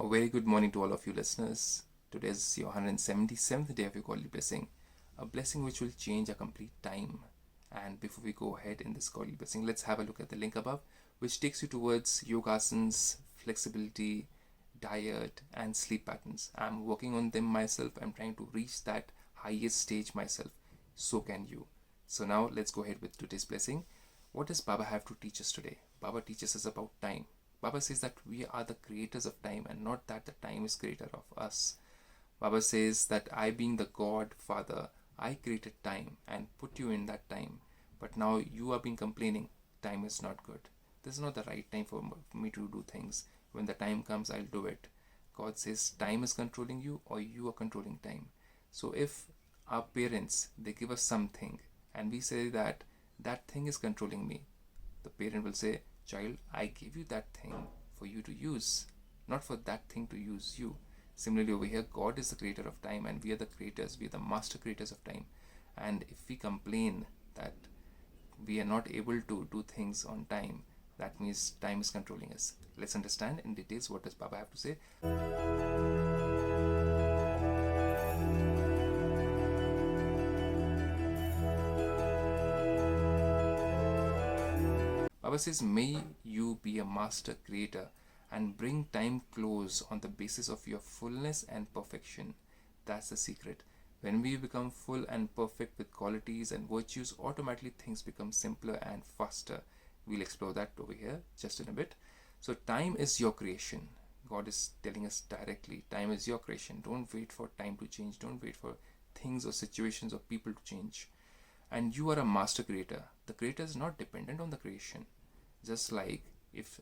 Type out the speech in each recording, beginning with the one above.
A very good morning to all of you listeners. Today is your 177th day of your godly blessing, a blessing which will change a complete time. And before we go ahead in this godly blessing, let's have a look at the link above, which takes you towards yogasans, flexibility, diet, and sleep patterns. I'm working on them myself. I'm trying to reach that highest stage myself. So can you. So now let's go ahead with today's blessing. What does Baba have to teach us today? Baba teaches us about time. Baba says that we are the creators of time and not that the time is creator of us. Baba says that I, being the God Father, I created time and put you in that time. But now you are being complaining, time is not good. This is not the right time for me to do things. When the time comes, I'll do it. God says time is controlling you or you are controlling time. So if our parents, they give us something and we say that that thing is controlling me, the parent will say, child, I gave you that thing for you to use, not for that thing to use you. Similarly, over here, God is the creator of time and we are the creators, we are the master creators of time. And if we complain that we are not able to do things on time, that means time is controlling us. Let's understand in details what does Baba have to say. Baba says, may you be a master creator and bring time close on the basis of your fullness and perfection. That's the secret. When we become full and perfect with qualities and virtues, automatically things become simpler and faster. We'll explore that over here just in a bit. So time is your creation. God is telling us directly, time is your creation. Don't wait for time to change. Don't wait for things or situations or people to change. And you are a master creator. The creator is not dependent on the creation. Just like if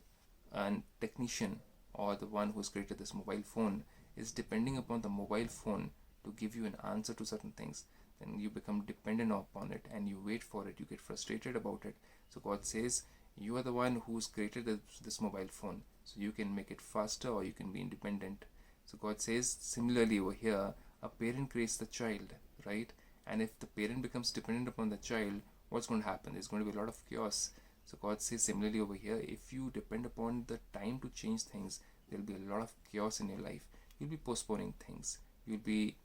a technician or the one who's created this mobile phone is depending upon the mobile phone to give you an answer to certain things, then you become dependent upon it and you wait for it, you get frustrated about it. So God says, you are the one who's created this mobile phone, so you can make it faster or you can be independent. So God says, similarly over here, a parent creates the child, right? And if the parent becomes dependent upon the child, what's going to happen? There's going to be a lot of chaos. So God says similarly over here, if you depend upon the time to change things, there'll be a lot of chaos in your life. You'll be postponing things. You'll be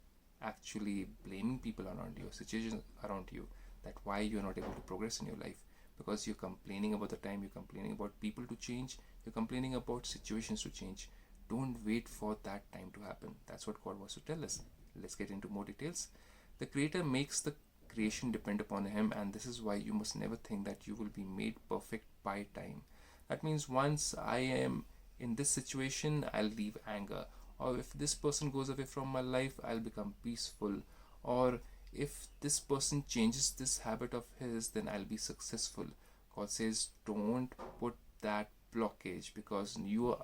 actually blaming people around you, situations around you, that why you're not able to progress in your life. Because you're complaining about the time, you're complaining about people to change, you're complaining about situations to change. Don't wait for that time to happen. That's what God wants to tell us. Let's get into more details. The Creator makes the creation depend upon him, and this is why you must never think that you will be made perfect by time. That means once I am in this situation, I'll leave anger, or if this person goes away from my life, I'll become peaceful, or if this person changes this habit of his, then I'll be successful. God says don't put that blockage, because you're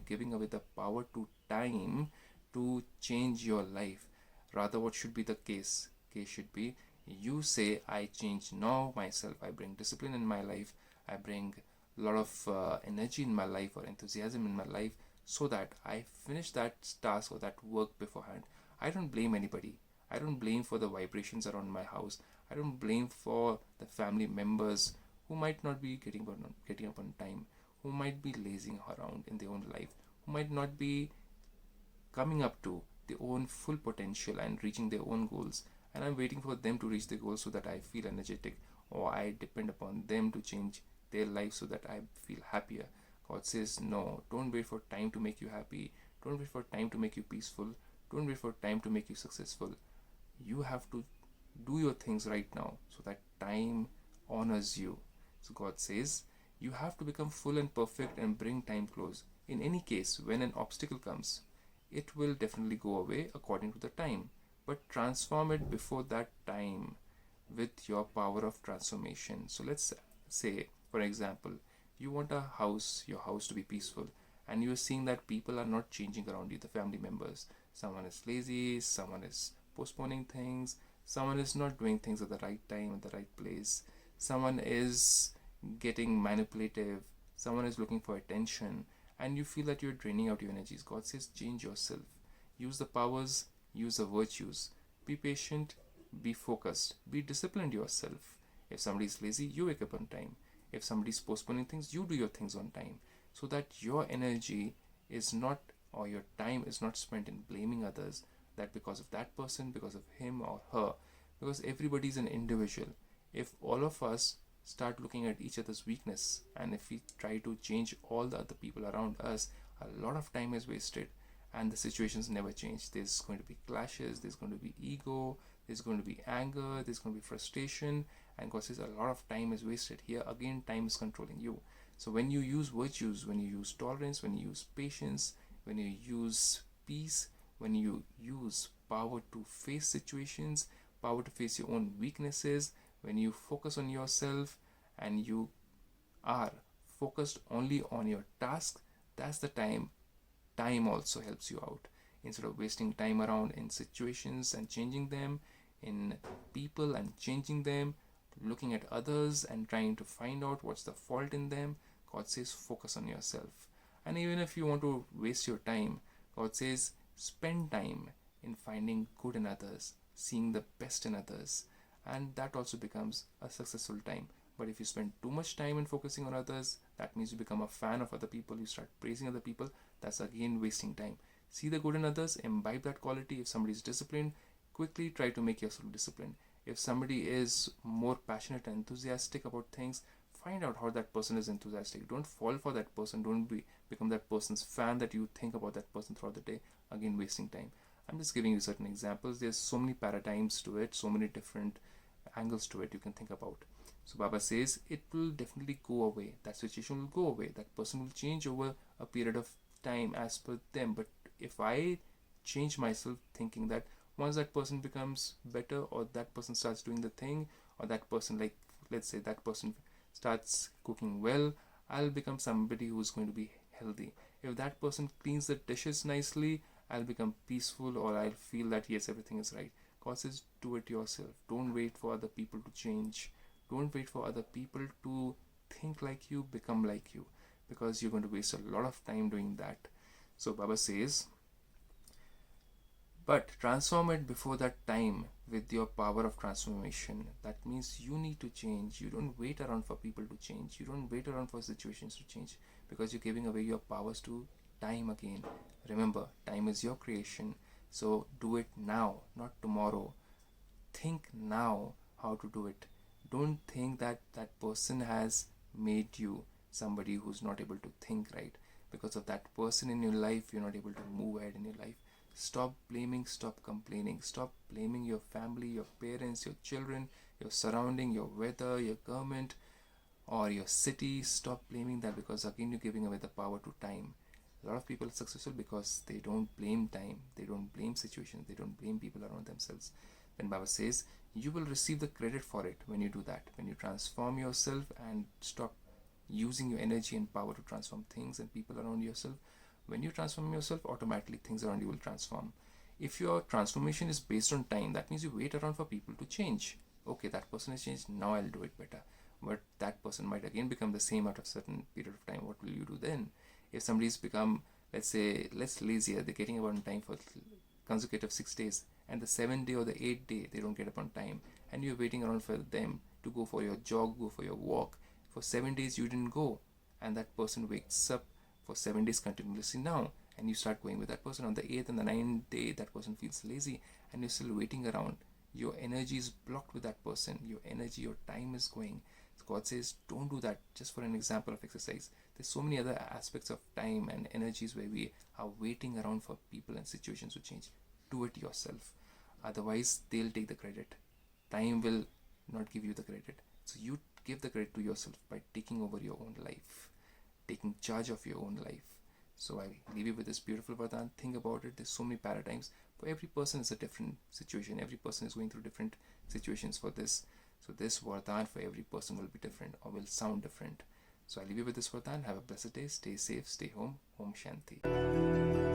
giving away the power to time to change your life. Rather, what should be the case should be, you say, I change now myself, I bring discipline in my life, I bring a lot of energy in my life or enthusiasm in my life, so that I finish that task or that work beforehand. I don't blame anybody. I don't blame for the vibrations around my house. I don't blame for the family members who might not be getting up on time, who might be lazing around in their own life, who might not be coming up to their own full potential and reaching their own goals. And I'm waiting for them to reach their goals so that I feel energetic, or I depend upon them to change their life so that I feel happier. God says, no, don't wait for time to make you happy. Don't wait for time to make you peaceful. Don't wait for time to make you successful. You have to do your things right now so that time honors you. So God says, you have to become full and perfect and bring time close. In any case, when an obstacle comes, it will definitely go away according to the time. But transform it before that time with your power of transformation. So let's say, for example, you want your house to be peaceful, and you're seeing that people are not changing around you, the family members. Someone is lazy, someone is postponing things, someone is not doing things at the right time, at the right place, someone is getting manipulative, someone is looking for attention, and you feel that you're draining out your energies. God says, change yourself. Use the powers, use the virtues. Be patient, be focused, be disciplined yourself. If somebody is lazy, you wake up on time. If somebody is postponing things, you do your things on time, so that your energy is not or your time is not spent in blaming others, that because of that person, because of him or her, because everybody is an individual. If all of us start looking at each other's weakness, and if we try to change all the other people around us, a lot of time is wasted and the situations never change. There's going to be clashes, there's going to be ego, there's going to be anger, there's going to be frustration, and God says a lot of time is wasted. Here again, time is controlling you. So when you use virtues, when you use tolerance, when you use patience, when you use peace, when you use power to face situations, power to face your own weaknesses, when you focus on yourself and you are focused only on your task, that's the time. Time also helps you out. Instead of wasting time around in situations and changing them, in people and changing them, looking at others and trying to find out what's the fault in them, God says focus on yourself. And even if you want to waste your time, God says spend time in finding good in others, seeing the best in others, and that also becomes a successful time. But if you spend too much time in focusing on others, that means you become a fan of other people, you start praising other people, that's again wasting time. See the good in others, imbibe that quality. If somebody is disciplined, quickly try to make yourself disciplined. If somebody is more passionate and enthusiastic about things, find out how that person is enthusiastic. Don't fall for that person. Don't become that person's fan that you think about that person throughout the day. Again, wasting time. I'm just giving you certain examples. There's so many paradigms to it, so many different angles to it you can think about. So Baba says it will definitely go away. That situation will go away. That person will change over a period of time as per them. But if I change myself thinking that once that person becomes better, or that person starts doing the thing, or that person, like let's say that person starts cooking well, I'll become somebody who's going to be healthy. If that person cleans the dishes nicely, I'll become peaceful, or I'll feel that yes, everything is right. God says do it yourself. Don't wait for other people to change. Don't wait for other people to think like you, become like you, because you're going to waste a lot of time doing that. So Baba says, but transform it before that time with your power of transformation. That means you need to change. You don't wait around for people to change. You don't wait around for situations to change, because you're giving away your powers to time again. Remember, time is your creation. So do it now, not tomorrow. Think now how to do it. Don't think that that person has made you somebody who's not able to think right. Because of that person in your life, you're not able to move ahead in your life. Stop blaming, stop complaining, stop blaming your family, your parents, your children, your surrounding, your weather, your government, or your city. Stop blaming that, because again you're giving away the power to time. A lot of people are successful because they don't blame time, they don't blame situations, they don't blame people around themselves. Then Baba says you will receive the credit for it when you do that, when you transform yourself and stop using your energy and power to transform things and people around yourself. When you transform yourself, automatically things around you will transform. If your transformation is based on time, that means you wait around for people to change. Okay, that person has changed, now I'll do it better. But that person might again become the same after a certain period of time. What will you do then? If somebody's become, let's say, less lazier, they're getting up on time for consecutive 6 days, and the 7th day or the 8th day they don't get up on time, and you're waiting around for them to go for your jog, go for your walk. For 7 days you didn't go, and that person wakes up for 7 days continuously now, and you start going with that person. On the 8th and the 9th day, that person feels lazy, and you're still waiting around. Your energy is blocked with that person. Your energy, your time is going. So God says, don't do that. Just for an example of exercise, there's so many other aspects of time and energies where we are waiting around for people and situations to change. Do it yourself. Otherwise, they'll take the credit. Time will not give you the credit. So you give the credit to yourself by taking over your own life, taking charge of your own life. So I leave you with this beautiful Vardhan. Think about it. There's so many paradigms. For every person is a different situation. Every person is going through different situations for this. So this Vardhan for every person will be different, or will sound different. So I leave you with this Vardhan. Have a blessed day. Stay safe. Stay home. Om Shanti.